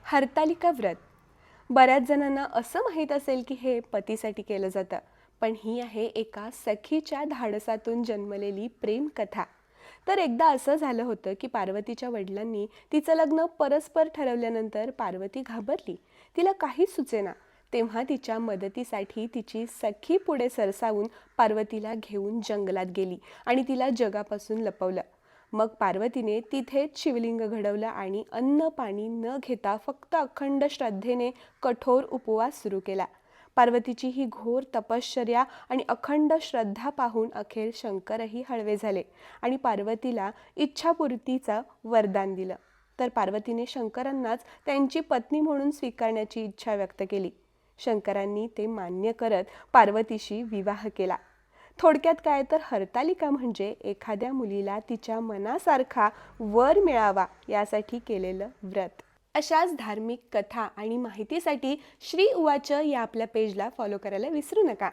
हरतालिका व्रत. बऱ्याच जणांना असं माहीत असेल की हे पतीसाठी केलं जातं, पण ही आहे एका सखीच्या धाडसातून जन्मलेली प्रेम कथा. तर एकदा असं झालं होतं की पार्वतीच्या वडिलांनी तिचं लग्न परस्पर ठरवल्यानंतर पार्वती घाबरली. तिला काहीच सुचेना. तेव्हा तिच्या मदतीसाठी तिची सखी पुढे सरसावून पार्वतीला घेऊन जंगलात गेली आणि तिला जगापासून लपवलं. मग पार्वतीने तिथेच शिवलिंग घडवलं आणि अन्न पाणी न घेता फक्त अखंड श्रद्धेने कठोर उपवास सुरू केला. पार्वतीची ही घोर तपश्चर्या आणि अखंड श्रद्धा पाहून अखेर शंकरही हळवे झाले आणि पार्वतीला इच्छापूर्तीचं वरदान दिलं. तर पार्वतीने शंकरांनाच त्यांची पत्नी म्हणून स्वीकारण्याची इच्छा व्यक्त केली. शंकरांनी ते मान्य करत पार्वतीशी विवाह केला. थोडक्यात काय तर हरतालिका म्हणजे एखाद्या मुलीला तिच्या मनासारखा वर मिळावा यासाठी केलेलं व्रत. अशाच धार्मिक कथा आणि माहितीसाठी श्री उवाच या आपल्या पेजला फॉलो करायला विसरू नका.